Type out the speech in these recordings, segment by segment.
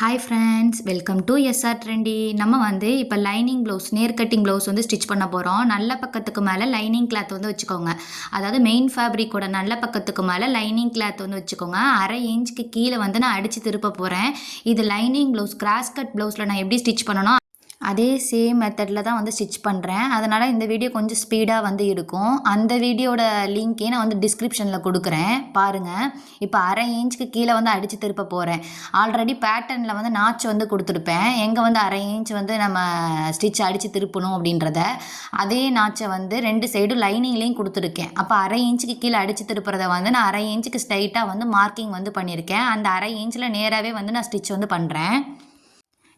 Hi friends, welcome to SR Trendy. நம்ம வந்து இப்போ லைனிங் ப்ளவுஸ், நேர் கட்டிங் ப்ளவுஸ் வந்து ஸ்டிச் பண்ண போகிறோம். நல்ல பக்கத்துக்கு மேலே லைனிங் கிளாத் வந்து வச்சுக்கோங்க. அதாவது மெயின் ஃபேப்ரிக்கோட நல்ல பக்கத்துக்கு மேலே லைனிங் கிளாத் வந்து வச்சுக்கோங்க. 1/2 இன்ச்சுக்கு கீழே வந்து நான் அடித்து திருப்ப போகிறேன். இது லைனிங் ப்ளவுஸ், கிராஸ் கட் ப்ளவுஸில் நான் எப்படி ஸ்டிச் பண்ணணும் அதே சேம் மெத்தடில் தான் வந்து ஸ்டிச் பண்ணுறேன். அதனால் இந்த வீடியோ கொஞ்சம் ஸ்பீடாக வந்து இருக்கும். அந்த வீடியோட லிங்க்கே நான் வந்து டிஸ்கிரிப்ஷனில் கொடுக்குறேன், பாருங்கள். இப்போ 1/2 இன்ச்சுக்கு கீழே வந்து அடித்து திருப்ப போகிறேன். ஆல்ரெடி பேட்டர்னில் வந்து நாச்சு வந்து கொடுத்துருப்பேன், எங்கே வந்து 1/2 இன்ச் வந்து நம்ம ஸ்டிச் அடித்து திருப்பணும் அப்படின்றத. அதே நாச்சை வந்து 2 சைடும் லைனிங்லேயும் கொடுத்துருக்கேன். அப்போ 1/2 இன்ச்சுக்கு கீழே அடித்து திருப்புறதை வந்து நான் 1/2 இன்ச்சுக்கு ஸ்ட்ரைட்டாக வந்து மார்க்கிங் வந்து பண்ணியிருக்கேன். அந்த 1/2 இன்ச்சில் நேராகவே வந்து நான் ஸ்டிச் வந்து பண்ணுறேன்.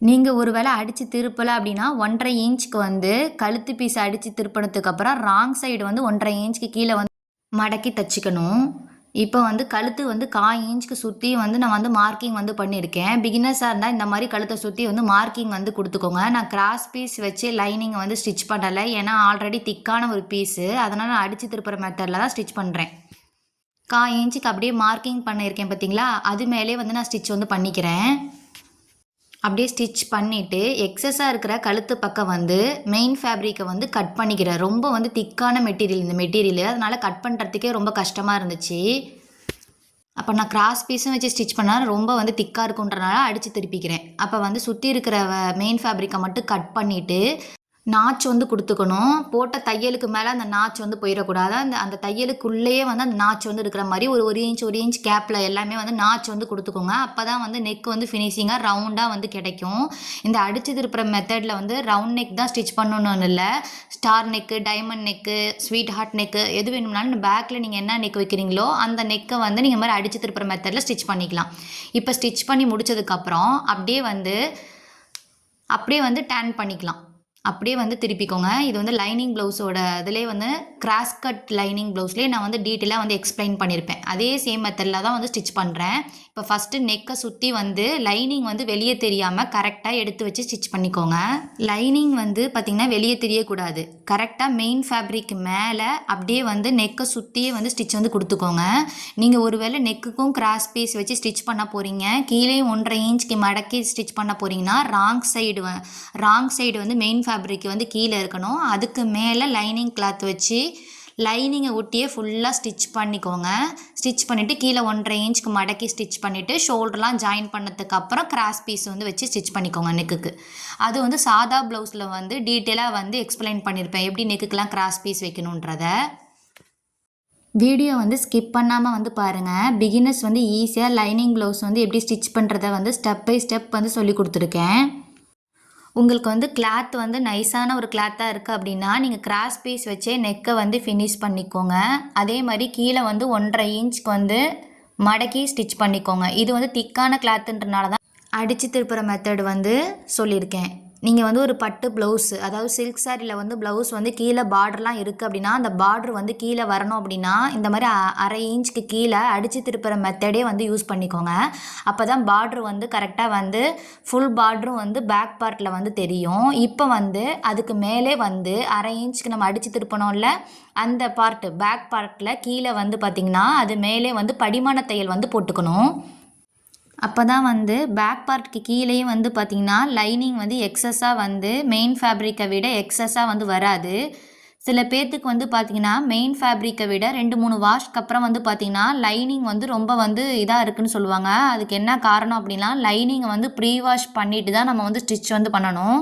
நீங்கள் ஒரு வேளை அடித்து திருப்பலை அப்படின்னா 1/2 இன்ச்சுக்கு வந்து கழுத்து பீஸ் அடித்து திருப்பினதுக்கப்புறம் ராங் சைடு வந்து 1/2 இன்ச்சுக்கு கீழே வந்து மடக்கி தைச்சிக்கணும். இப்போ வந்து கழுத்து வந்து 1/4 இன்ச்சுக்கு சுற்றி வந்து நான் வந்து மார்க்கிங் வந்து பண்ணியிருக்கேன். பிகினர்ஸாக இருந்தால் இந்த மாதிரி கழுத்தை சுற்றி வந்து மார்க்கிங் வந்து கொடுத்துக்கோங்க. நான் கிராஸ் பீஸ் வச்சு லைனிங் வந்து ஸ்டிச் பண்ணலை, ஏன்னா ஆல்ரெடி திக்கான ஒரு பீஸு, அதனால் நான் அடித்து திருப்புற மெத்தடில் தான் ஸ்டிச் பண்ணுறேன். 1/4 இன்ச்சுக்கு அப்படியே மார்க்கிங் பண்ணியிருக்கேன் பார்த்தீங்களா, அது மேலே வந்து நான் ஸ்டிச் வந்து பண்ணிக்கிறேன். அப்படியே ஸ்டிச் பண்ணிவிட்டு எக்ஸஸாக இருக்கிற கழுத்து பக்கம் வந்து மெயின் ஃபேப்ரிக்கை வந்து கட் பண்ணிக்கிறேன். ரொம்ப வந்து திக்கான மெட்டீரியல் இந்த மெட்டீரியல், அதனால் கட் பண்ணுறதுக்கே ரொம்ப கஷ்டமாக இருந்துச்சு. அப்போ நான் கிராஸ் பீஸும் வச்சு ஸ்டிச் பண்ணால் ரொம்ப வந்து திக்காக இருக்குன்றனால அடித்து திருப்பிக்கிறேன். அப்போ வந்து சுற்றி இருக்கிற மெயின் ஃபேப்ரிக்கை மட்டும் கட் பண்ணிவிட்டு நாச்சு வந்து கொடுத்துக்கணும். போட்ட தையலுக்கு மேலே அந்த நாச்சு வந்து போயிடக்கூடாது. அந்த தையலுக்குள்ளேயே வந்து அந்த நாச்சு வந்து இருக்கிற மாதிரி ஒரு இன்ச் கேப்பில் எல்லாமே வந்து நாச்சு வந்து கொடுத்துக்கோங்க. அப்போ தான் வந்து நெக் வந்து ஃபினிஷிங்காக ரவுண்டாக வந்து கிடைக்கும். இந்த அடித்து திருப்புற மெத்தடில் வந்து ரவுண்ட் நெக் தான் ஸ்டிச் பண்ணணும்னு இல்லை, star neck, diamond neck, sweetheart neck, எது வேணும்னாலும் பேக்கில் நீங்கள் என்ன நெக் வைக்கிறீங்களோ அந்த நெக்கை வந்து நீங்கள் மாதிரி அடித்து திருப்புற மெத்தடில் ஸ்டிச் பண்ணிக்கலாம். இப்போ ஸ்டிச் பண்ணி முடித்ததுக்கப்புறம் அப்படியே வந்து டேன் பண்ணிக்கலாம். அப்படியே வந்து திருப்பிக்கோங்க. இது வந்து லைனிங் ப்ளவுஸோட இதிலே வந்து கிராஸ் கட் லைனிங் ப்ளவுஸ்லேயே நான் வந்து டீட்டெயிலாக வந்து எக்ஸ்பிளைன் பண்ணியிருப்பேன். அதே சேம் மெத்தடில் தான் வந்து ஸ்டிச் பண்ணுறேன். இப்போ ஃபஸ்ட்டு நெக்கை சுற்றி வந்து லைனிங் வந்து வெளியே தெரியாமல் கரெக்டாக எடுத்து வச்சு ஸ்டிச் பண்ணிக்கோங்க. லைனிங் வந்து பார்த்திங்கன்னா வெளியே தெரியக்கூடாது. கரெக்டாக மெயின் ஃபேப்ரிக் மேலே அப்படியே வந்து நெக்கை சுற்றியே வந்து ஸ்டிச் வந்து கொடுத்துக்கோங்க. நீங்கள் ஒரு வேளை நெக்குக்கும் கிராஸ் பீஸ் வச்சு ஸ்டிச் பண்ண போகிறீங்க, கீழே 1/2 இன்ச்சுக்கு மடக்கி ஸ்டிச் பண்ண போகிறீங்கன்னா ராங் சைடு வந்து மெயின் ஃபேப்ரிக் வந்து கீழே இருக்கணும். அதுக்கு மேலே லைனிங் கிளாத் வச்சு லைனிங்கை ஒட்டியே ஃபுல்லாக ஸ்டிச் பண்ணிக்கோங்க. ஸ்டிச் பண்ணிவிட்டு கீழே 1/2 இன்ச்சுக்கு மடக்கி ஸ்டிச் பண்ணிவிட்டு ஷோல்டர்லாம் ஜாயின் பண்ணதுக்கப்புறம் கிராஸ் பீஸ் வந்து வச்சு ஸ்டிச் பண்ணிக்கோங்க நெக்குக்கு. அது வந்து சாதா ப்ளவுஸில் வந்து டீட்டெயிலாக வந்து எக்ஸ்பிளைன் பண்ணியிருப்பேன், எப்படி நெக்குக்கெலாம் கிராஸ் பீஸ் வைக்கணுன்றத. வீடியோ வந்து ஸ்கிப் பண்ணாமல் வந்து பாருங்கள். பிகினர்ஸ் வந்து ஈஸியாக லைனிங் ப்ளவுஸ் வந்து எப்படி ஸ்டிச் பண்ணுறத வந்து ஸ்டெப் பை ஸ்டெப் வந்து சொல்லி கொடுத்துருக்கேன். உங்களுக்கு வந்து கிளாத் வந்து நைஸான ஒரு கிளாத்தாக இருக்குது அப்படின்னா நீங்கள் கிராஸ் பீஸ் வச்சே நெக்கை வந்து ஃபினிஷ் பண்ணிக்கோங்க. அதே மாதிரி கீழே வந்து 1/2 இன்ச்சுக்கு வந்து மடக்கி ஸ்டிச் பண்ணிக்கோங்க. இது வந்து திக்கான கிளாத்துன்றனால தான் அடித்து திருப்புற மெத்தட் வந்து சொல்லியிருக்கேன். நீங்கள் வந்து ஒரு பட்டு ப்ளவுஸு, அதாவது சில்க் சாரியில் வந்து ப்ளவுஸ் வந்து கீழே பார்டர்லாம் இருக்குது அப்படின்னா அந்த பார்டர் வந்து கீழே வரணும் அப்படின்னா இந்த மாதிரி 1/2 இன்ச்சுக்கு கீழே அடித்து திருப்புற மெத்தடே வந்து யூஸ் பண்ணிக்கோங்க. அப்போ தான் பார்ட்ரு வந்து கரெக்டாக வந்து ஃபுல் பார்டரும் வந்து பேக் பார்ட்டில் வந்து தெரியும். இப்போ வந்து அதுக்கு மேலே வந்து 1/2 இன்ச்சுக்கு நம்ம அடித்து திருப்பணும்ல, அந்த பார்ட்டு பேக் பார்ட்டில் கீழே வந்து பார்த்திங்கன்னா அது மேலே வந்து படிமான தையல் வந்து போட்டுக்கணும். அப்போ தான் வந்து பேக் பார்ட்டுக்கு கீழேயும் வந்து பார்த்திங்கன்னா லைனிங் வந்து எக்ஸஸாக வந்து மெயின் ஃபேப்ரிக்கை விட எக்ஸஸாக வந்து வராது. சில பேர்த்துக்கு வந்து பார்த்திங்கன்னா மெயின் ஃபேப்ரிக்கை விட 2-3 வாஷ்க்கு அப்புறம் வந்து பார்த்திங்கன்னா லைனிங் வந்து ரொம்ப வந்து இதாக இருக்குதுன்னு சொல்லுவாங்க. அதுக்கு என்ன காரணம் அப்படின்னா லைனிங்கை வந்து ப்ரீ வாஷ் பண்ணிவிட்டு தான் நம்ம வந்து ஸ்டிச் வந்து பண்ணணும்.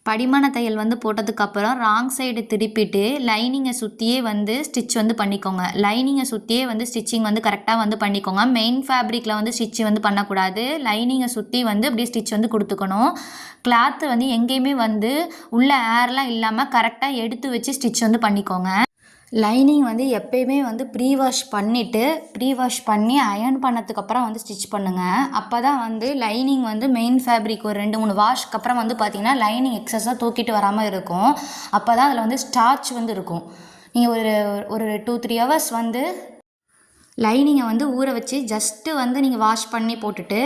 படிமான தையல் வந்து போட்டதுக்கப்புறம் ராங் சைடு திருப்பிட்டு லைனிங்கை சுற்றியே வந்து ஸ்டிச் வந்து பண்ணிக்கோங்க. லைனிங்கை சுற்றியே வந்து ஸ்டிச்சிங் வந்து கரெக்டாக வந்து பண்ணிக்கோங்க. மெயின் ஃபேப்ரிக்கில் வந்து ஸ்டிச் வந்து பண்ணக்கூடாது. லைனிங்கை சுற்றி வந்து அப்படியே ஸ்டிச் வந்து கொடுத்துக்கணும். கிளாத்து வந்து எங்கேயுமே வந்து உள்ள ஏர்லாம் இல்லாமல் கரெக்டாக எடுத்து வச்சு ஸ்டிச் வந்து பண்ணிக்கோங்க. லைனிங் வந்து எப்போயுமே வந்து ப்ரீ வாஷ் பண்ணி அயர்ன் பண்ணதுக்கப்புறம் வந்து ஸ்டிச் பண்ணுங்கள். அப்போ தான் வந்து லைனிங் வந்து மெயின் ஃபேப்ரிக் ஒரு 2-3 வாஷ்க்கு அப்புறம் வந்து பார்த்திங்கன்னா லைனிங் எக்ஸஸாக தூக்கிட்டு வராமல் இருக்கும். அப்போ தான் அதில் வந்து ஸ்டார்ச் வந்து இருக்கும். நீங்கள் ஒரு 2-3 ஹவர்ஸ் வந்து லைனிங்கை வந்து ஊற வச்சு ஜஸ்ட்டு வந்து நீங்கள் வாஷ் பண்ணி போட்டுட்டு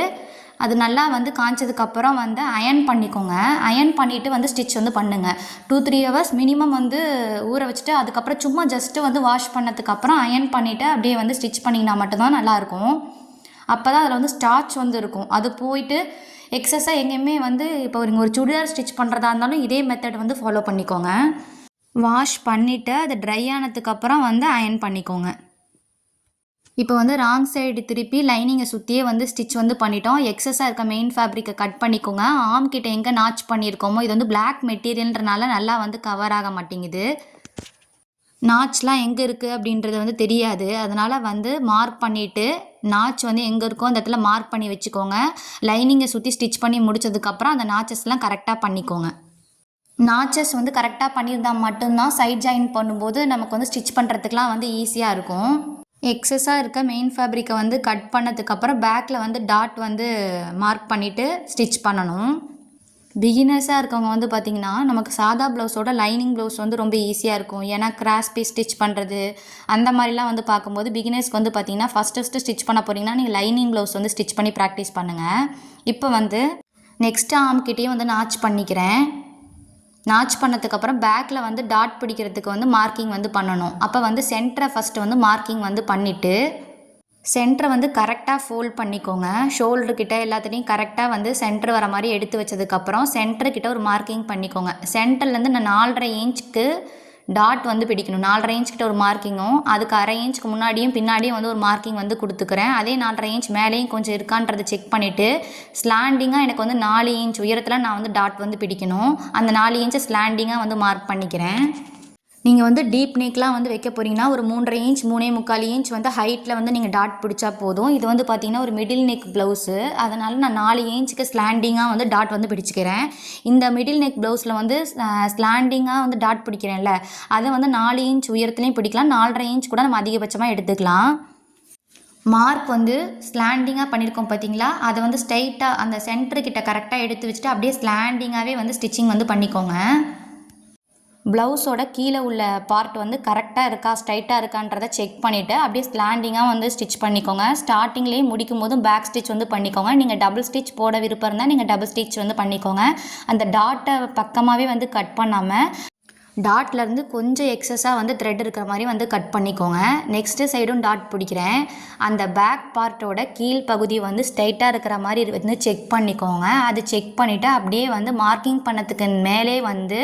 அது நல்லா வந்து காய்ச்சதுக்கப்புறம் வந்து அயர்ன் பண்ணிக்கோங்க. அயர்ன் பண்ணிவிட்டு வந்து ஸ்டிச் வந்து பண்ணுங்கள். 2-3 ஹவர்ஸ் மினிமம் வந்து ஊற வச்சுட்டு அதுக்கப்புறம் சும்மா ஜஸ்ட்டு வந்து வாஷ் பண்ணதுக்கப்புறம் அயர்ன் பண்ணிவிட்டு அப்படியே வந்து ஸ்டிச் பண்ணிங்கன்னா மட்டும்தான் நல்லாயிருக்கும். அப்போ தான் அதில் வந்து ஸ்டார்ச் வந்து இருக்கும். அது போயிட்டு எக்ஸஸாக எங்கேயுமே வந்து இப்போ ஒரு சுடிதார் ஸ்டிச் பண்ணுறதா இருந்தாலும் இதே மெத்தட் வந்து ஃபாலோ பண்ணிக்கோங்க. வாஷ் பண்ணிவிட்டு அது ட்ரை ஆனதுக்கப்புறம் வந்து அயர்ன் பண்ணிக்கோங்க. இப்போ வந்து ராங் சைடு திருப்பி லைனிங்கை சுற்றியே வந்து ஸ்டிச் வந்து பண்ணிட்டோம். எக்ஸஸாக இருக்க மெயின் ஃபேப்ரிக்கை கட் பண்ணிக்கோங்க. ஆம் கிட்ட எங்கே நாச் பண்ணியிருக்கோமோ இது வந்து பிளாக் மெட்டீரியல்ன்றனால நல்லா வந்து கவர் ஆக மாட்டேங்குது. நாச்லாம் எங்கே இருக்குது அப்படின்றது வந்து தெரியாது. அதனால் வந்து மார்க் பண்ணிவிட்டு நாச் வந்து எங்கே இருக்கோ அந்த இடத்துல மார்க் பண்ணி வச்சுக்கோங்க. லைனிங்கை சுற்றி ஸ்டிச் பண்ணி முடிச்சதுக்கப்புறம் அந்த நாச்சஸ்லாம் கரெக்டாக பண்ணிக்கோங்க. நாச்சஸ் வந்து கரெக்டாக பண்ணியிருந்தால் மட்டும்தான் சைட் ஜாயின் பண்ணும்போது நமக்கு வந்து ஸ்டிச் பண்ணுறதுக்குலாம் வந்து ஈஸியாக இருக்கும். எக்ஸஸாக இருக்க மெயின் ஃபேப்ரிக்கை வந்து கட் பண்ணதுக்கப்புறம் பேக்கில் வந்து டாட் வந்து மார்க் பண்ணிவிட்டு ஸ்டிச் பண்ணணும். பிகினர்ஸாக இருக்கவங்க வந்து பார்த்திங்கன்னா நமக்கு சாதா ப்ளவுஸோட லைனிங் ப்ளவுஸ் வந்து ரொம்ப ஈஸியாக இருக்கும். ஏன்னா கிராஸ் பீஸ் ஸ்டிச் பண்ணுறது அந்த மாதிரிலாம் வந்து பார்க்கும்போது பிகினர்ஸ்க்கு வந்து பார்த்திங்கன்னா ஃபஸ்ட்டு ஸ்டிச் பண்ண போகிறீங்கன்னா நீங்கள் லைனிங் ப்ளவுஸ் வந்து ஸ்டிச் பண்ணி ப்ராக்டிஸ் பண்ணுங்கள். இப்போ வந்து நெக்ஸ்ட் ஆர்ம்கிட்டேயும் வந்து நாச் பண்ணிக்கிறேன். நாச் பண்ணதுக்கப்புறம் பேக்கில் வந்து டாட் பிடிக்கிறதுக்கு வந்து மார்க்கிங் வந்து பண்ணணும். அப்போ வந்து சென்டரை ஃபஸ்ட்டு வந்து மார்க்கிங் வந்து பண்ணிவிட்டு சென்டரை வந்து கரெக்டாக ஃபோல்ட் பண்ணிக்கோங்க. ஷோல்டர்கிட்ட எல்லாத்துலேயும் கரெக்டாக வந்து சென்டர் வர மாதிரி எடுத்து வச்சதுக்கப்புறம் சென்டர்கிட்ட ஒரு மார்க்கிங் பண்ணிக்கோங்க. சென்டர்லேருந்து நான் 4.5 இன்ச்சுக்கு டாட் வந்து பிடிக்கணும். 4.5 இன்ச் கிட்ட ஒரு மார்க்கிங்கும் அதுக்கு 1/2 இன்ச்சுக்கு முன்னாடியும் பின்னாடியும் வந்து ஒரு மார்க்கிங் வந்து கொடுத்துக்கிறேன். அதே 4.5 இன்ச் மேலேயும் கொஞ்சம் இருக்கான்றதை செக் பண்ணிவிட்டு ஸ்லாண்டிங்காக எனக்கு வந்து 4 இன்ச் உயரத்தில் நான் வந்து டாட் வந்து பிடிக்கணும். அந்த 4 இன்ச்சை ஸ்லாண்டிங்காக வந்து மார்க் பண்ணிக்கிறேன். நீங்கள் வந்து டீப் நெக்லாம் வந்து வைக்க போகிறீங்கன்னா ஒரு 3.5 இன்ச் 3.25 இன்ச் வந்து ஹைட்டில் வந்து நீங்கள் டாட் பிடிச்சா போதும். இது வந்து பார்த்திங்கன்னா ஒரு மிடில் நெக் ப்ளவுஸு. அதனால் நான் 4 இன்ச்சுக்கு ஸ்லாண்டிங்காக வந்து டாட் வந்து பிடிச்சிக்கிறேன். இந்த மிடில் நெக் ப்ளவுஸில் வந்து ஸ்லாண்டிங்காக வந்து டாட் பிடிக்கிறேன்ல அதை வந்து 4 இன்ச் உயரத்துலையும் பிடிக்கலாம். 4.5 இன்ச் கூட நம்ம அதிகபட்சமாக எடுத்துக்கலாம். மார்க் வந்து ஸ்லாண்டிங்காக பண்ணியிருக்கோம் பார்த்தீங்களா, அதை வந்து ஸ்ட்ரைட்டாக அந்த சென்டர்கிட்ட கரெக்டாக எடுத்து வச்சுட்டு அப்படியே ஸ்லாண்டிங்காகவே வந்து ஸ்டிச்சிங் வந்து பண்ணிக்கோங்க. ப்ளவுஸோட கீழே உள்ள பார்ட் வந்து கரெக்டாக இருக்கா ஸ்ட்ரைட்டாக இருக்கான்றதை செக் பண்ணிவிட்டு அப்படியே ஸ்லாண்டிங்காக வந்து ஸ்டிச் பண்ணிக்கோங்க. ஸ்டார்டிங்லேயே முடிக்கும் போதும் பேக் ஸ்டிச் வந்து பண்ணிக்கோங்க. நீங்கள் டபுள் ஸ்டிச் போட விருப்பம் இருந்தால் நீங்கள் டபுள் ஸ்டிச் வந்து பண்ணிக்கோங்க. அந்த டாட்டை பக்கமாகவே வந்து கட் பண்ணாமல் டாட்லேருந்து கொஞ்சம் எக்ஸஸாக வந்து த்ரெட் இருக்கிற மாதிரி வந்து கட் பண்ணிக்கோங்க. நெக்ஸ்ட்டு சைடும் டாட் பிடிக்கிறேன். அந்த பேக் பார்ட்டோட கீழ் பகுதி வந்து ஸ்ட்ரைட்டாக இருக்கிற மாதிரி வந்து செக் பண்ணிக்கோங்க. அது செக் பண்ணிவிட்டு அப்படியே வந்து மார்க்கிங் பண்ணதுக்கு மேலே வந்து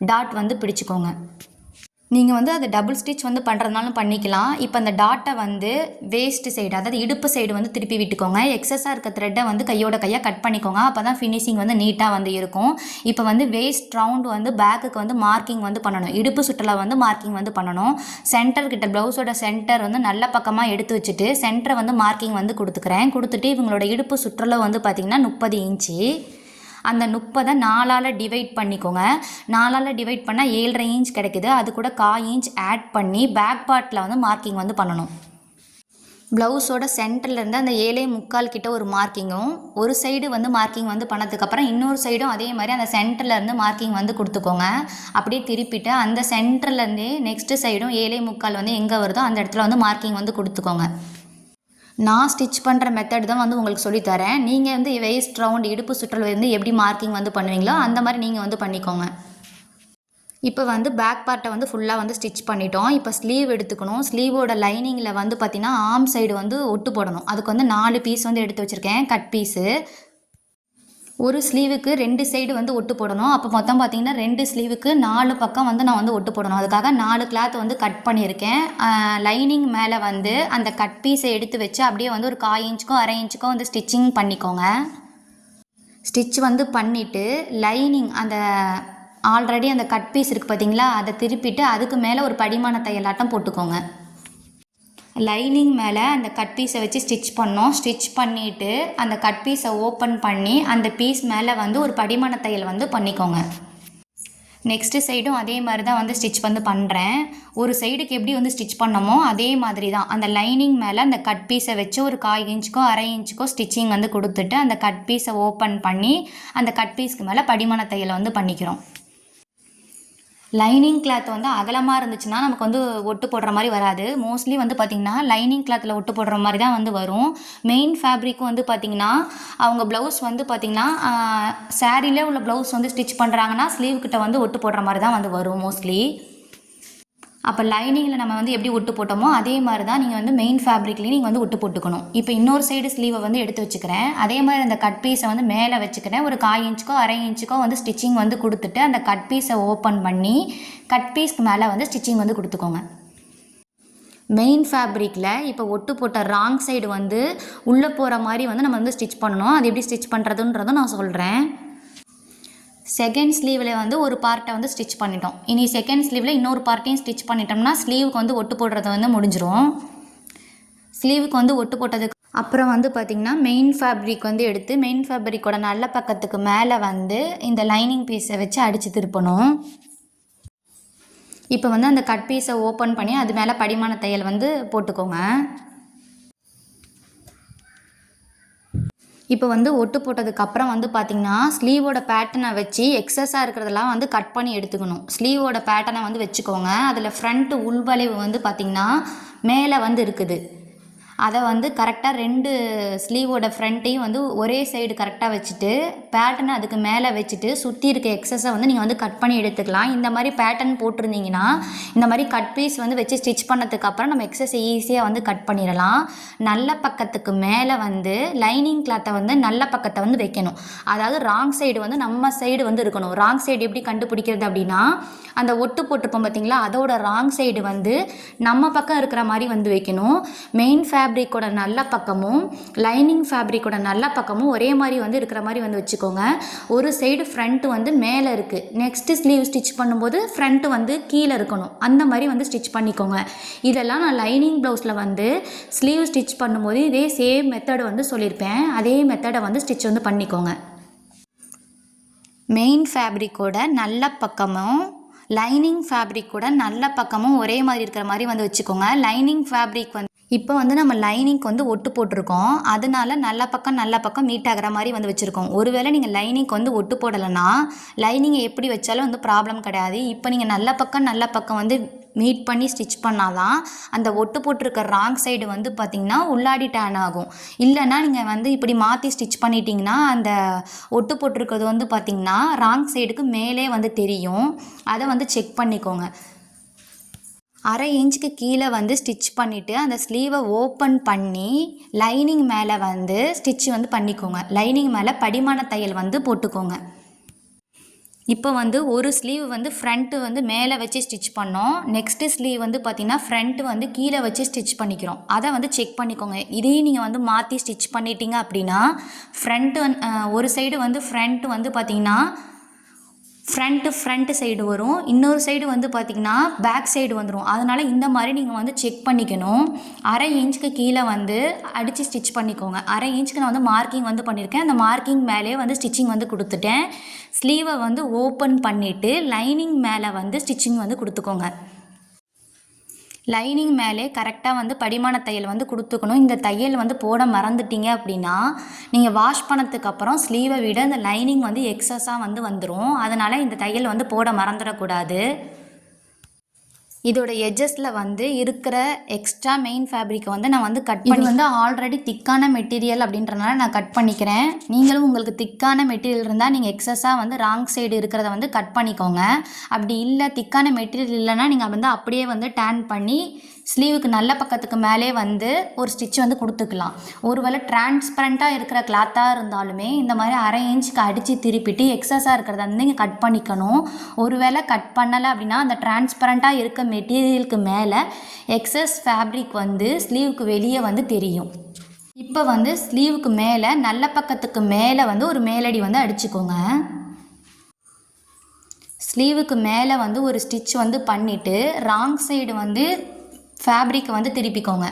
டாட் வந்து பிடிச்சிக்கோங்க. நீங்கள் வந்து அதை டபுள் ஸ்டிச் வந்து பண்ணுறதுனாலும் பண்ணிக்கலாம். இப்போ அந்த டாட்டை வந்து வேஸ்ட் சைடு அதாவது இடுப்பு சைடு வந்து திருப்பி விட்டுக்கோங்க. எக்ஸஸாக இருக்க த்ரெட்டை வந்து கையாக கட் பண்ணிக்கோங்க. அப்போ தான் ஃபினிஷிங் வந்து நீட்டாக வந்து இருக்கும். இப்போ வந்து வேஸ்ட் ரவுண்டு வந்து பேக்குக்கு வந்து மார்க்கிங் வந்து பண்ணணும். இடுப்பு சுற்றலை வந்து மார்க்கிங் வந்து பண்ணணும். சென்டர்கிட்ட ப்ளவுஸோட சென்டர் வந்து நல்ல பக்கமாக எடுத்து வச்சுட்டு சென்டரை வந்து மார்க்கிங் வந்து கொடுத்துட்டு இவங்களோட இடுப்பு சுற்றலை வந்து பார்த்திங்கன்னா 30 இன்ச்சு. அந்த 30 4ஆல் டிவைட் பண்ணிக்கோங்க. 4ஆல் டிவைட் பண்ணால் 7.5 இன்ச் கிடைக்குது. அது கூட 1/4 இன்ச் ஆட் பண்ணி பேக் பார்ட்டில் வந்து மார்க்கிங் வந்து பண்ணணும். ப்ளவுஸோட சென்டர்லேருந்து அந்த 7.25 கிட்ட ஒரு மார்க்கிங்கும் ஒரு சைடு வந்து மார்க்கிங் வந்து பண்ணதுக்கப்புறம் இன்னொரு சைடும் அதே மாதிரி அந்த சென்டர்லேருந்து மார்க்கிங் வந்து கொடுத்துக்கோங்க. அப்படியே திருப்பிட்டு அந்த சென்டர்லேருந்தே நெக்ஸ்ட்டு சைடும் 7.25 வந்து எங்கே வருதோ அந்த இடத்துல வந்து மார்க்கிங் வந்து கொடுத்துக்கோங்க. நான் ஸ்டிச் பண்ணுற மெத்தட் தான் வந்து உங்களுக்கு சொல்லித்தரேன். நீங்கள் வந்து வேஸ்ட் ரவுண்ட் இடுப்பு சுற்றல் வந்து எப்படி மார்க்கிங் வந்து பண்ணுவீங்களோ அந்த மாதிரி நீங்கள் வந்து பண்ணிக்கோங்க. இப்போ வந்து பேக் பார்ட்டை வந்து ஃபுல்லாக வந்து ஸ்டிச் பண்ணிட்டோம். இப்போ ஸ்லீவ் எடுத்துக்கணும். ஸ்லீவோட லைனிங்கில் வந்து பார்த்திங்கன்னா ஆர்ம் சைடு வந்து ஒட்டு போடணும். அதுக்கு வந்து 4 பீஸ் வந்து எடுத்து வச்சுருக்கேன் கட் பீஸு. ஒரு ஸ்லீவுக்கு 2 சைடு வந்து ஒட்டு போடணும். அப்போ மொத்தம் பார்த்திங்கன்னா 2 ஸ்லீவுக்கு 4 பக்கம் வந்து நான் வந்து ஒட்டு போடணும். அதுக்காக 4 கிளாத் வந்து கட் பண்ணியிருக்கேன். லைனிங் மேலே வந்து அந்த கட் பீஸை எடுத்து வச்சு அப்படியே வந்து ஒரு 1/4 இன்ச்சுக்கோ 1/2 இன்ச்சுக்கோ வந்து ஸ்டிச்சிங் பண்ணிக்கோங்க. ஸ்டிச் வந்து பண்ணிவிட்டு லைனிங் அந்த ஆல்ரெடி அந்த கட் பீஸ் இருக்குது பார்த்தீங்களா, அதை திருப்பிட்டு அதுக்கு மேலே ஒரு படிமான தையலாட்டம் போட்டுக்கோங்க. லைனிங் மேலே அந்த கட் பீஸை வச்சு ஸ்டிச் பண்ணோம். ஸ்டிச் பண்ணிவிட்டு அந்த கட் பீஸை ஓப்பன் பண்ணி அந்த பீஸ் மேலே வந்து ஒரு படிமான தையல் வந்து பண்ணிக்கோங்க. நெக்ஸ்ட்டு சைடும் அதே மாதிரி தான் வந்து ஸ்டிச் வந்து பண்ணுறேன். ஒரு சைடுக்கு எப்படி வந்து ஸ்டிச் பண்ணமோ அதே மாதிரி தான் அந்த லைனிங் மேலே அந்த கட் பீஸை வச்சு ஒரு 1/4 இன்ச்சுக்கோ 1/2 இன்ச்சுக்கோ ஸ்டிச்சிங் வந்து கொடுத்துட்டு அந்த கட் பீஸை ஓப்பன் பண்ணி அந்த கட் பீஸ்க்கு மேலே படிமான தையலை வந்து பண்ணிக்கிறோம். லைனிங் கிளாத் வந்து அகலமாக இருந்துச்சுன்னா நமக்கு வந்து ஒட்டு போடுற மாதிரி வராது. மோஸ்ட்லி வந்து பார்த்திங்கன்னா லைனிங் கிளாத்தில் ஒட்டு போடுற மாதிரி தான் வந்து வரும். மெயின் ஃபேப்ரிக்கும் வந்து பார்த்திங்கன்னா அவங்க ப்ளவுஸ் வந்து பார்த்திங்கன்னா சாரியிலே உள்ள ப்ளவுஸ் வந்து ஸ்டிச் பண்ணுறாங்கன்னா ஸ்லீவ் கிட்ட வந்து ஒட்டு போடுற மாதிரி தான் வந்து வரும் மோஸ்ட்லி. அப்போ லைனிங்கில் நம்ம வந்து எப்படி ஒட்டு போட்டோமோ அதே மாதிரி தான் நீங்கள் வந்து மெயின் ஃபேப்ரிக்லேயும் நீங்கள் வந்து ஒட்டு போட்டுக்கணும். இப்போ இன்னொரு சைடு ஸ்லீவை வந்து எடுத்து வச்சுக்கிறேன். அதே மாதிரி அந்த கட் பீஸை வந்து மேலே வச்சுக்கிறேன். ஒரு 1/4 இன்ச்சுக்கோ 1/2 இன்ச்சுக்கோ வந்து ஸ்டிச்சிங் வந்து கொடுத்துட்டு அந்த கட் பீஸை ஓப்பன் பண்ணி கட் பீஸ்க்கு மேலே வந்து ஸ்டிச்சிங் வந்து கொடுத்துக்கோங்க. மெயின் ஃபேப்ரிக்கில் இப்போ ஒட்டு போட்ட ராங் சைடு வந்து உள்ளே போகிற மாதிரி வந்து நம்ம வந்து ஸ்டிச் பண்ணணும். அது எப்படி ஸ்டிச் பண்ணுறதுன்றதும் நான் சொல்கிறேன். செகண்ட் ஸ்லீவில் வந்து ஒரு பார்ட்டை வந்து ஸ்டிச் பண்ணிட்டோம். இனி செகண்ட் ஸ்லீவில் இன்னொரு பார்ட்டையும் ஸ்டிச் பண்ணிட்டோம்னா ஸ்லீவுக்கு வந்து ஒட்டு போடுறது வந்து முடிஞ்சிரும். ஸ்லீவுக்கு வந்து ஒட்டு போட்டதுக்கு அப்புறம் வந்து பார்த்திங்கன்னா மெயின் ஃபேப்ரிக் வந்து எடுத்து மெயின் ஃபேப்ரிக்கோட நல்ல பக்கத்துக்கு மேலே வந்து இந்த லைனிங் பீஸை வச்சு அடித்து திருப்பணும். இப்போ வந்து அந்த கட் பீஸை ஓப்பன் பண்ணி அது மேலே படிமான தையல் வந்து போட்டுக்கோங்க. இப்போ வந்து ஒட்டு போட்டதுக்கப்புறம் வந்து பார்த்திங்கன்னா ஸ்லீவோட பேட்டர்னை வச்சு எக்ஸஸாக இருக்கிறதெல்லாம் வந்து கட் பண்ணி எடுத்துக்கணும். ஸ்லீவோட பேட்டர்னை வந்து வச்சுக்கோங்க. அதில் ஃப்ரண்ட்டு உள்வளைவு வந்து பார்த்திங்கன்னா மேலே வந்து இருக்குது. அதை வந்து கரெக்டாக 2 ஸ்லீவோட ஃப்ரண்ட்டையும் வந்து ஒரே சைடு கரெக்டாக வச்சுட்டு பேட்டர்னை அதுக்கு மேலே வச்சுட்டு சுற்றி இருக்க எக்ஸஸை வந்து நீங்கள் வந்து கட் பண்ணி எடுத்துக்கலாம். இந்த மாதிரி பேட்டர்ன் போட்டிருந்தீங்கன்னா இந்த மாதிரி கட் பீஸ் வந்து வச்சு ஸ்டிச் பண்ணதுக்கப்புறம் நம்ம எக்ஸஸை ஈஸியாக வந்து கட் பண்ணிடலாம். நல்ல பக்கத்துக்கு மேலே வந்து லைனிங் கிளாத்தை வந்து நல்ல பக்கத்தை வந்து வைக்கணும். அதாவது ராங் சைடு வந்து நம்ம சைடு வந்து இருக்கணும். ராங் சைடு எப்படி கண்டுபிடிக்கிறது அப்படின்னா அந்த ஒட்டு போட்டிருப்போம் பார்த்தீங்களா, அதோட ராங் சைடு வந்து நம்ம பக்கம் இருக்கிற மாதிரி வந்து வைக்கணும். மெயின் ஃபேப்ரிக்கோட நல்ல பக்கமும் லைனிங் ஃபேப்ரிக்கோட நல்ல பக்கமும் ஒரே மாதிரி வந்து இருக்கிற மாதிரி வந்து வச்சுக்கோங்க. ஒரு சைடு ஃப்ரண்ட்டு வந்து மேலே இருக்குது. நெக்ஸ்ட்டு ஸ்லீவ் ஸ்டிச் பண்ணும்போது ஃப்ரண்ட்டு வந்து கீழே இருக்கணும். அந்த மாதிரி வந்து ஸ்டிச் பண்ணிக்கோங்க. இதெல்லாம் நான் லைனிங் ப்ளவுஸில் வந்து ஸ்லீவ் ஸ்டிச் பண்ணும்போது இதே சேம் மெத்தடு வந்து சொல்லியிருப்பேன். அதே மெத்தடை வந்து ஸ்டிச் வந்து பண்ணிக்கோங்க. மெயின் ஃபேப்ரிக்கோட நல்ல பக்கமும் லைனிங் ஃபேப்ரிக்கோட நல்ல பக்கமும் ஒரே மாதிரி இருக்கிற மாதிரி வந்து வச்சுக்கோங்க. லைனிங் ஃபேப்ரிக் வந்து இப்போ வந்து நம்ம லைனிங்க்கு வந்து ஒட்டு போட்டிருக்கோம். அதனால நல்ல பக்கம் மீட் ஆகிற மாதிரி வந்து வச்சுருக்கோம். ஒருவேளை நீங்கள் லைனிங்க்கு வந்து ஒட்டு போடலைன்னா லைனிங்கை எப்படி வச்சாலும் வந்து ப்ராப்ளம் கிடையாது. இப்போ நீங்கள் நல்ல பக்கம் வந்து மீட் பண்ணி ஸ்டிச் பண்ணால் தான் அந்த ஒட்டு போட்டிருக்க ராங் சைடு வந்து பார்த்திங்கன்னா உள்ளாடி டேன் ஆகும். இல்லைன்னா நீங்கள் வந்து இப்படி மாற்றி ஸ்டிச் பண்ணிட்டீங்கன்னா அந்த ஒட்டு போட்டிருக்கிறது வந்து பார்த்திங்கன்னா ராங் சைடுக்கு மேலே வந்து தெரியும். அதை வந்து செக் பண்ணிக்கோங்க. 1/2 இன்ச்சுக்கு கீழே வந்து ஸ்டிச் பண்ணிவிட்டு அந்த ஸ்லீவை ஓப்பன் பண்ணி லைனிங் மேலே வந்து ஸ்டிச் வந்து பண்ணிக்கோங்க. லைனிங் மேலே படிமான தையல் வந்து போட்டுக்கோங்க. இப்போ வந்து ஒரு ஸ்லீவ் வந்து ஃப்ரண்ட்டு வந்து மேலே வச்சு ஸ்டிச் பண்ணோம். நெக்ஸ்ட்டு ஸ்லீவ் வந்து பார்த்திங்கன்னா ஃப்ரண்ட்டு வந்து கீழே வச்சு ஸ்டிச் பண்ணிக்கிறோம். அதை வந்து செக் பண்ணிக்கோங்க. இதையும் நீங்கள் வந்து மாற்றி ஸ்டிச் பண்ணிட்டீங்க அப்படின்னா ஃப்ரண்ட்டு ஒரு சைடு வந்து ஃப்ரண்ட்டு வந்து பார்த்திங்கன்னா ஃப்ரண்ட்டு சைடு வரும். இன்னொரு சைடு வந்து பார்த்திங்கன்னா பேக் சைடு வந்துடும். அதனால் இந்த மாதிரி நீங்கள் வந்து செக் பண்ணிக்கணும். 1/2 இன்ச்சுக்கு கீழே வந்து அடித்து ஸ்டிச் பண்ணிக்கோங்க. 1/2 இன்ச்சுக்கு நான் வந்து மார்க்கிங் வந்து பண்ணியிருக்கேன். அந்த மார்க்கிங் மேலே வந்து ஸ்டிச்சிங் வந்து கொடுத்துட்டேன். ஸ்லீவை வந்து ஓப்பன் பண்ணிவிட்டு லைனிங் மேலே வந்து ஸ்டிச்சிங் வந்து கொடுத்துக்கோங்க. லைனிங் மேலே கரெக்டாக வந்து படிமான தையல் வந்து கொடுத்துக்கணும். இந்த தையல் வந்து போட மறந்துட்டீங்க அப்படின்னா நீங்கள் வாஷ் பண்ணதுக்கப்புறம் ஸ்லீவை விட இந்த லைனிங் வந்து எக்ஸஸாக வந்து வந்துடும். அதனால் இந்த தையல் வந்து போட மறந்துடக்கூடாது. இதோட எட்ஜஸில் வந்து இருக்கிற எக்ஸ்ட்ரா மெயின் ஃபேப்ரிக்கை வந்து நான் வந்து கட் பண்ணி வந்து ஆல்ரெடி திக்கான மெட்டீரியல் அப்படின்றனால நான் கட் பண்ணிக்கிறேன். நீங்களும் உங்களுக்கு திக்கான மெட்டீரியல் இருந்தால் நீங்கள் எக்ஸஸாக வந்து ராங் சைடு இருக்கிறத வந்து கட் பண்ணிக்கோங்க. அப்படி இல்லை திக்கான மெட்டீரியல் இல்லைன்னா நீங்கள் வந்து அப்படியே வந்து டேன் பண்ணி ஸ்லீவுக்கு நல்ல பக்கத்துக்கு மேலே வந்து ஒரு ஸ்டிச் வந்து கொடுத்துக்கலாம். ஒருவேளை டிரான்ஸ்பரண்ட்டாக இருக்கிற கிளாத்தாக இருந்தாலுமே இந்த மாதிரி 1/2 இன்ச்சுக்கு அடித்து திருப்பிட்டு எக்ஸஸாக இருக்கிறத வந்து நீங்கள் கட் பண்ணிக்கணும். ஒருவேளை கட் பண்ணலை அப்படின்னா அந்த டிரான்ஸ்பரண்ட்டாக இருக்க மெட்டீரியலுக்கு மேலே எக்ஸஸ் ஃபேப்ரிக் வந்து ஸ்லீவுக்கு வெளியே வந்து தெரியும். இப்போ வந்து ஸ்லீவுக்கு மேலே நல்ல பக்கத்துக்கு மேலே வந்து ஒரு மேலடி வந்து அடிச்சுக்கோங்க. ஸ்லீவுக்கு மேலே வந்து ஒரு ஸ்டிச் வந்து பண்ணிவிட்டு ராங் சைடு வந்து ஃபேப்ரிக்கை வந்து திருப்பிக்கோங்க.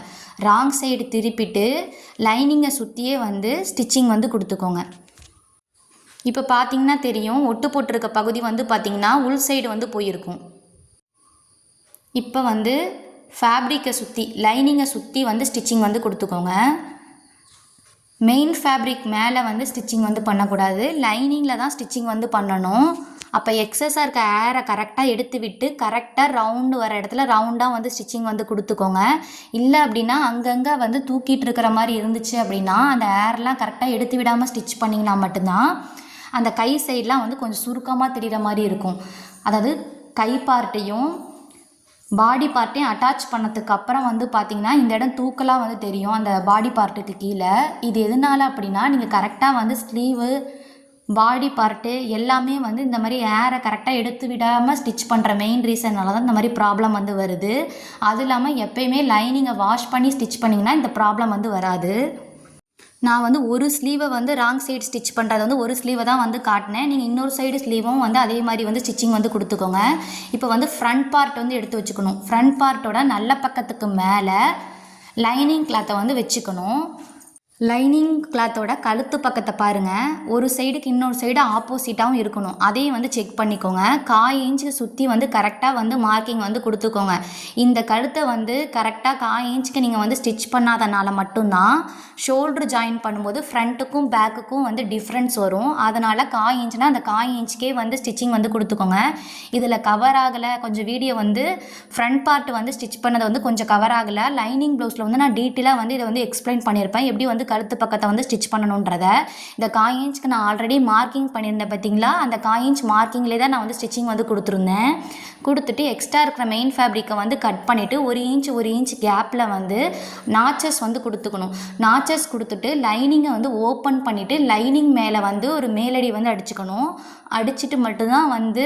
ராங் சைடு திருப்பிட்டு லைனிங்கை சுற்றியே வந்து ஸ்டிச்சிங் வந்து கொடுத்துக்கோங்க. இப்போ பார்த்திங்கன்னா தெரியும், ஒட்டு போட்டிருக்க பகுதி வந்து பார்த்திங்கன்னா உள் சைடு வந்து போயிருக்கும். இப்போ வந்து ஃபேப்ரிக்கை சுற்றி லைனிங்கை சுற்றி வந்து ஸ்டிச்சிங் வந்து கொடுத்துக்கோங்க. மெயின் ஃபேப்ரிக் மேலே வந்து ஸ்டிச்சிங் வந்து பண்ணக்கூடாது. லைனிங்கில் தான் ஸ்டிச்சிங் வந்து பண்ணணும். அப்போ எக்ஸஸாக இருக்க ஏரை கரெக்டாக எடுத்து விட்டு கரெக்டாக ரவுண்டு வர இடத்துல ரவுண்டாக வந்து ஸ்டிச்சிங் வந்து கொடுத்துக்கோங்க. இல்லை அப்படின்னா அங்கங்கே வந்து தூக்கிட்டு இருக்கிற மாதிரி இருந்துச்சு அப்படின்னா அந்த ஏர்லாம் கரெக்டாக எடுத்து விடாமல் ஸ்டிச் பண்ணிங்கன்னா மட்டும்தான் அந்த கை சைடெலாம் வந்து கொஞ்சம் சுருக்கமாக தெரிகிற மாதிரி இருக்கும். அதாவது கை பார்ட்டையும் பாடி பார்ட்டையும் அட்டாச் பண்ணதுக்கு அப்புறம் வந்து பார்த்திங்கன்னா இந்த இடம் தூக்கலாக வந்து தெரியும் அந்த பாடி பார்ட்டுக்கு கீழே. இது எதனால அப்படின்னா நீங்கள் கரெக்டாக வந்து ஸ்லீவு பாடி பார்ட்டு எல்லாமே வந்து இந்த மாதிரி ஏரை கரெக்டாக எடுத்து விடாமல் ஸ்டிச் பண்ணுற மெயின் ரீசன்னால தான் இந்த மாதிரி ப்ராப்ளம் வந்து வருது. அது இல்லாமல் எப்பயுமே லைனிங்கை வாஷ் பண்ணி ஸ்டிச் பண்ணிங்கன்னா இந்த ப்ராப்ளம் வந்து வராது. நான் வந்து ஒரு ஸ்லீவை வந்து ராங் சைடு ஸ்டிச் பண்ணுறது வந்து ஒரு ஸ்லீவை தான் வந்து காட்டினேன். நீங்கள் இன்னொரு சைடு ஸ்லீவும் வந்து அதே மாதிரி வந்து ஸ்டிச்சிங் வந்து கொடுத்துக்கோங்க. இப்போ வந்து ஃப்ரண்ட் பார்ட் வந்து எடுத்து வச்சுக்கணும். ஃப்ரண்ட் பார்ட்டோட நல்ல பக்கத்துக்கு மேலே லைனிங் கிளாத்தை வந்து வச்சுக்கணும். லைனிங் கிளாத்தோட கழுத்து பக்கத்தை பாருங்கள், ஒரு சைடுக்கு இன்னொரு சைடு ஆப்போசிட்டாகவும் இருக்கணும். அதையும் வந்து செக் பண்ணிக்கோங்க. 1/4 இன்ச்சு சுற்றி வந்து கரெக்டாக வந்து மார்க்கிங் வந்து கொடுத்துக்கோங்க. இந்த கழுத்தை வந்து கரெக்டாக 1/4 இன்ச்சுக்கு நீங்கள் வந்து ஸ்டிச் பண்ணாதனால மட்டும்தான் ஷோல்ட்ரு ஜாயின் பண்ணும்போது ஃப்ரண்ட்டுக்கும் பேக்குக்கும் வந்து டிஃப்ரென்ஸ் வரும். அதனால் 1/4 இன்ச்சுனா அந்த 1/4 இன்ச்சுக்கே வந்து ஸ்டிச்சிங் வந்து கொடுத்துக்கோங்க. இதில் கவர் ஆகலை, கொஞ்சம் வீடியோ வந்து ஃப்ரண்ட் பார்ட் வந்து ஸ்டிச் பண்ணதை வந்து கொஞ்சம் கவர் ஆகலை. லைனிங் ப்ளவுஸில் வந்து நான் டீட்டெயிலாக வந்து இதை வந்து எக்ஸ்பிளைன் பண்ணியிருப்பேன், எப்படி வந்து கழுத்து பக்கத்தை வந்து ஸ்டிச் பண்ணணுன்றத. இந்த 1/4 இன்ச்சுக்கு நான் ஆல்ரெடி மார்க்கிங் பண்ணியிருந்தேன் பார்த்தீங்களா, அந்த 1/4 இன்ச் மார்க்கிங்லேயே தான் நான் வந்து ஸ்டிச்சிங் வந்து கொடுத்துருந்தேன். கொடுத்துட்டு எக்ஸ்ட்ரா இருக்கிற மெயின் ஃபேப்ரிக்கை வந்து கட் பண்ணிவிட்டு 1 இன்ச் கேப்பில் வந்து நாச்சஸ் வந்து கொடுத்துக்கணும். நாச்சஸ் கொடுத்துட்டு லைனிங்கை வந்து ஓப்பன் பண்ணிவிட்டு லைனிங் மேலே வந்து ஒரு மேலடி வந்து அடிச்சுக்கணும். அடிச்சுட்டு மட்டும்தான் வந்து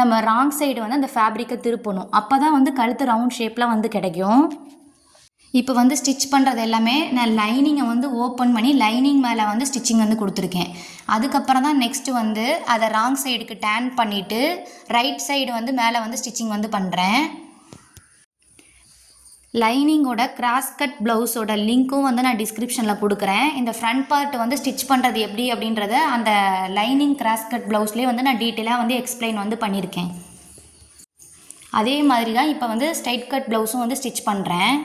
நம்ம ராங் சைடு வந்து அந்த ஃபேப்ரிக்கை திருப்பணும். அப்போ தான் வந்து கழுத்து ரவுண்ட் ஷேப்பில் வந்து கிடைக்கும். இப்போ வந்து ஸ்டிச் பண்ணுறது எல்லாமே நான் லைனிங்கை வந்து ஓப்பன் பண்ணி லைனிங் மேலே வந்து ஸ்டிச்சிங் வந்து கொடுத்துருக்கேன். அதுக்கப்புறம் தான் நெக்ஸ்ட்டு வந்து அதை ராங் சைடுக்கு டேன் பண்ணிவிட்டு ரைட் சைடு வந்து மேலே வந்து ஸ்டிச்சிங் வந்து பண்ணுறேன். லைனிங்கோட கிராஸ் கட் ப்ளவுஸோட லிங்க்கும் வந்து நான் டிஸ்கிரிப்ஷனில் கொடுக்குறேன். இந்த ஃப்ரண்ட் பார்ட் வந்து ஸ்டிச் பண்ணுறது எப்படி அப்படின்றத அந்த லைனிங் கிராஸ் கட் ப்ளவுஸ்லேயே வந்து நான் டீட்டெயிலாக வந்து எக்ஸ்பிளைன் வந்து பண்ணியிருக்கேன். அதே மாதிரி தான் இப்போ வந்து ஸ்ட்ரைட் கட் ப்ளவுஸும் வந்து ஸ்டிச் பண்ணுறேன்.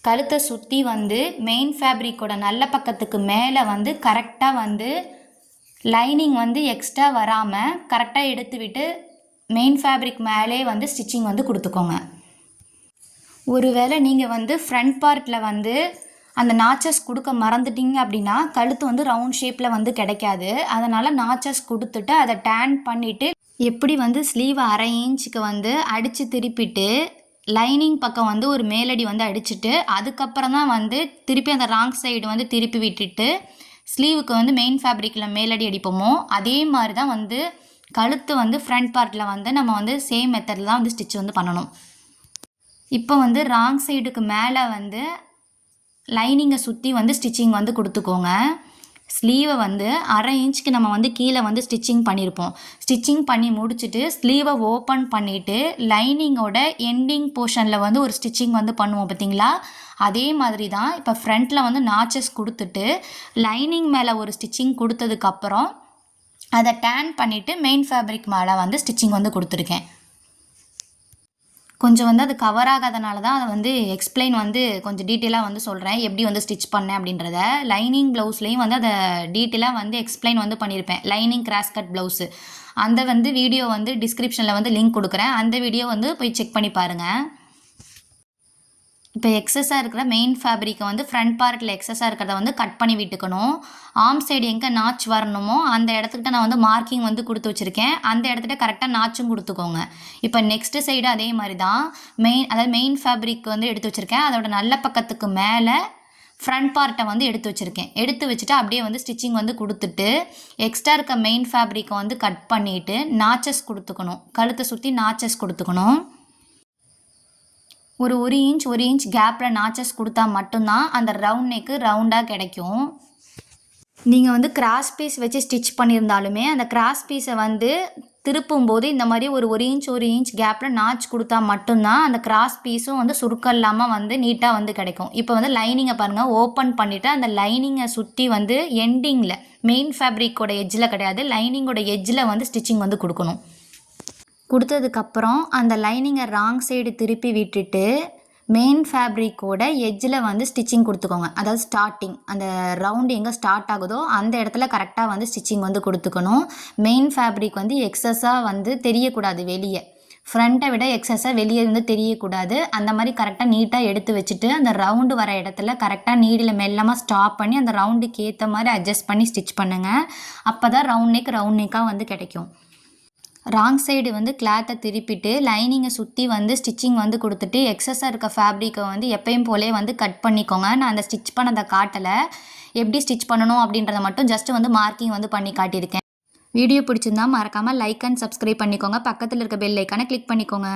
கழுத்தை சுற்றி வந்து மெயின் ஃபேப்ரிக்கோட நல்ல பக்கத்துக்கு மேலே வந்து கரெக்டாக வந்து லைனிங் வந்து எக்ஸ்ட்ரா வராமல் கரெக்டாக எடுத்து விட்டு மெயின் ஃபேப்ரிக் மேலே வந்து ஸ்டிச்சிங் வந்து கொடுத்துக்கோங்க. ஒருவேளை நீங்கள் வந்து ஃப்ரண்ட் பார்ட்டில் வந்து அந்த நாச்சஸ் கொடுக்க மறந்துட்டீங்க அப்படின்னா கழுத்து வந்து ரவுண்ட் ஷேப்பில் வந்து கிடைக்காது. அதனால் நாச்சஸ் கொடுத்துட்டு அதை டேன் பண்ணிவிட்டு எப்படி வந்து ஸ்லீவை 1/2 இன்ச்சுக்கு வந்து அடித்து திருப்பிட்டு லைனிங் பக்கம் வந்து ஒரு மேலடி வந்து அடிச்சுட்டு அதுக்கப்புறம் தான் வந்து திருப்பி அந்த ராங் சைடு வந்து திருப்பி விட்டுட்டு ஸ்லீவுக்கு வந்து மெயின் ஃபேப்ரிக்கில் மேலடி அடிப்போமோ அதே மாதிரி தான் வந்து கழுத்து வந்து ஃப்ரண்ட் பார்ட்டில் வந்து நம்ம வந்து சேம் மெத்தடில் தான் வந்து ஸ்டிச் வந்து பண்ணணும். இப்போ வந்து ராங் சைடுக்கு மேலே வந்து லைனிங்கை சுற்றி வந்து ஸ்டிச்சிங் வந்து கொடுத்துக்கோங்க. ஸ்லீவை வந்து 1/2 இன்ச்சுக்கு நம்ம வந்து கீழே வந்து ஸ்டிச்சிங் பண்ணியிருப்போம். ஸ்டிச்சிங் பண்ணி முடிச்சுட்டு ஸ்லீவை ஓப்பன் பண்ணிவிட்டு லைனிங்கோட எண்டிங் போர்ஷனில் வந்து ஒரு ஸ்டிச்சிங் வந்து பண்ணுவோம் பார்த்தீங்களா, அதே மாதிரி தான் இப்போ ஃப்ரண்ட்டில் வந்து நாச்சஸ் கொடுத்துட்டு லைனிங் மேலே ஒரு ஸ்டிச்சிங் கொடுத்ததுக்கப்புறம் அதை டேன் பண்ணிவிட்டு மெயின் ஃபேப்ரிக் மேலே வந்து ஸ்டிச்சிங் வந்து கொடுத்துருக்கேன். கொஞ்சம் வந்து அது கவர் ஆகாதனால தான் அதை வந்து எக்ஸ்பிளைன் வந்து கொஞ்சம் டீட்டெயிலாக வந்து சொல்கிறேன், எப்படி வந்து ஸ்டிச் பண்ணேன் அப்படின்றத. லைனிங் ப்ளவுஸ்லேயும் வந்து அதை டீட்டெயிலாக வந்து எக்ஸ்பிளைன் வந்து பண்ணியிருப்பேன். லைனிங் கிராஸ் கட் ப்ளவுஸு அந்த வந்து வீடியோ வந்து டிஸ்கிரிப்ஷனில் வந்து லிங்க் கொடுக்குறேன். அந்த வீடியோ வந்து போய் செக் பண்ணி பாருங்கள். இப்போ எக்ஸஸாக இருக்கிற மெயின் ஃபேப்ரிக்கை வந்து ஃப்ரண்ட் பார்ட்டில் எக்ஸஸாக இருக்கிறத வந்து கட் பண்ணி விட்டுக்கணும். ஆர்ம் சைடு எங்கே நாச் வரணுமோ அந்த இடத்துக்கிட்ட நான் வந்து மார்க்கிங் வந்து கொடுத்து வச்சுருக்கேன். அந்த இடத்துல கரெக்டாக நாச்சும் கொடுத்துக்கோங்க. இப்போ நெக்ஸ்ட்டு சைடு அதே மாதிரி தான் மெயின் ஃபேப்ரிக் வந்து எடுத்து வச்சுருக்கேன். அதோட நல்ல பக்கத்துக்கு மேலே ஃப்ரண்ட் பார்ட்டை வந்து எடுத்து வச்சுருக்கேன். எடுத்து வச்சுட்டு அப்படியே வந்து ஸ்டிச்சிங் வந்து கொடுத்துட்டு எக்ஸ்ட்ரா இருக்க மெயின் ஃபேப்ரிக்கை வந்து கட் பண்ணிவிட்டு நாச்சஸ் கொடுத்துக்கணும். கழுத்தை சுற்றி நாச்சஸ் கொடுத்துக்கணும். ஒரு 1 இன்ச் கேப்பில் நாச்சஸ் கொடுத்தா மட்டும்தான் அந்த ரவுண்ட் நெக்கு ரவுண்டாக கிடைக்கும். நீங்கள் வந்து கிராஸ் பீஸ் வச்சு ஸ்டிச் பண்ணியிருந்தாலுமே அந்த கிராஸ் பீஸை வந்து திருப்பும்போது இந்த மாதிரி ஒரு 1 இன்ச் கேப்பில் நாச் கொடுத்தா மட்டும்தான் அந்த கிராஸ் பீஸும் வந்து சுருக்கம் இல்லாமல் வந்து நீட்டாக வந்து கிடைக்கும். இப்போ வந்து லைனிங்கை பாருங்கள், ஓப்பன் பண்ணிவிட்டு அந்த லைனிங்கை சுற்றி வந்து எண்டிங்கில் மெயின் ஃபேப்ரிக்கோட எட்ஜில் கிடையாது, லைனிங்கோட எட்ஜில் வந்து ஸ்டிச்சிங் வந்து கொடுக்கணும். கொடுத்ததுக்கப்புறம் அந்த லைனிங்கை ராங் சைடு திருப்பி விட்டுட்டு மெயின் ஃபேப்ரிக்கோட எட்ஜில் வந்து ஸ்டிச்சிங் கொடுத்துக்கோங்க. அதாவது ஸ்டார்டிங் அந்த ரவுண்டு எங்கே ஸ்டார்ட் ஆகுதோ அந்த இடத்துல கரெக்டாக வந்து ஸ்டிச்சிங் வந்து கொடுத்துக்கணும். மெயின் ஃபேப்ரிக் வந்து எக்ஸஸாக வந்து தெரியக்கூடாது, வெளியே ஃப்ரண்ட்டை விட எக்ஸஸாக வெளியே வந்து தெரியக்கூடாது. அந்த மாதிரி கரெக்டாக நீட்டாக எடுத்து வச்சுட்டு அந்த ரவுண்டு வர இடத்துல கரெக்டாக நீடில் மெல்லமாக ஸ்டாப் பண்ணி அந்த ரவுண்டுக்கு ஏற்ற மாதிரி அட்ஜஸ்ட் பண்ணி ஸ்டிச் பண்ணுங்கள். அப்போ தான் ரவுண்ட் நெக்காக வந்து கிடைக்கும். ராங் சைடு வந்து கிளாத்தை திருப்பிட்டு லைனிங்கை சுற்றி வந்து ஸ்டிச்சிங் வந்து கொடுத்துட்டு எக்ஸஸாக இருக்க ஃபேப்ரிக்கை வந்து எப்பயும் போலே வந்து கட் பண்ணிக்கோங்க. நான் அந்த ஸ்டிச் பண்ணதை காட்டலை, எப்படி ஸ்டிச் பண்ணணும் அப்படின்றத மட்டும் ஜஸ்ட் வந்து மார்க்கிங் வந்து பண்ணி காட்டியிருக்கேன். வீடியோ பிடிச்சிருந்தா மறக்காமல் லைக் அண்ட் சப்ஸ்கிரைப் பண்ணிக்கோங்க. பக்கத்தில் இருக்க பெல் ஐக்கானை கிளிக் பண்ணிக்கோங்க.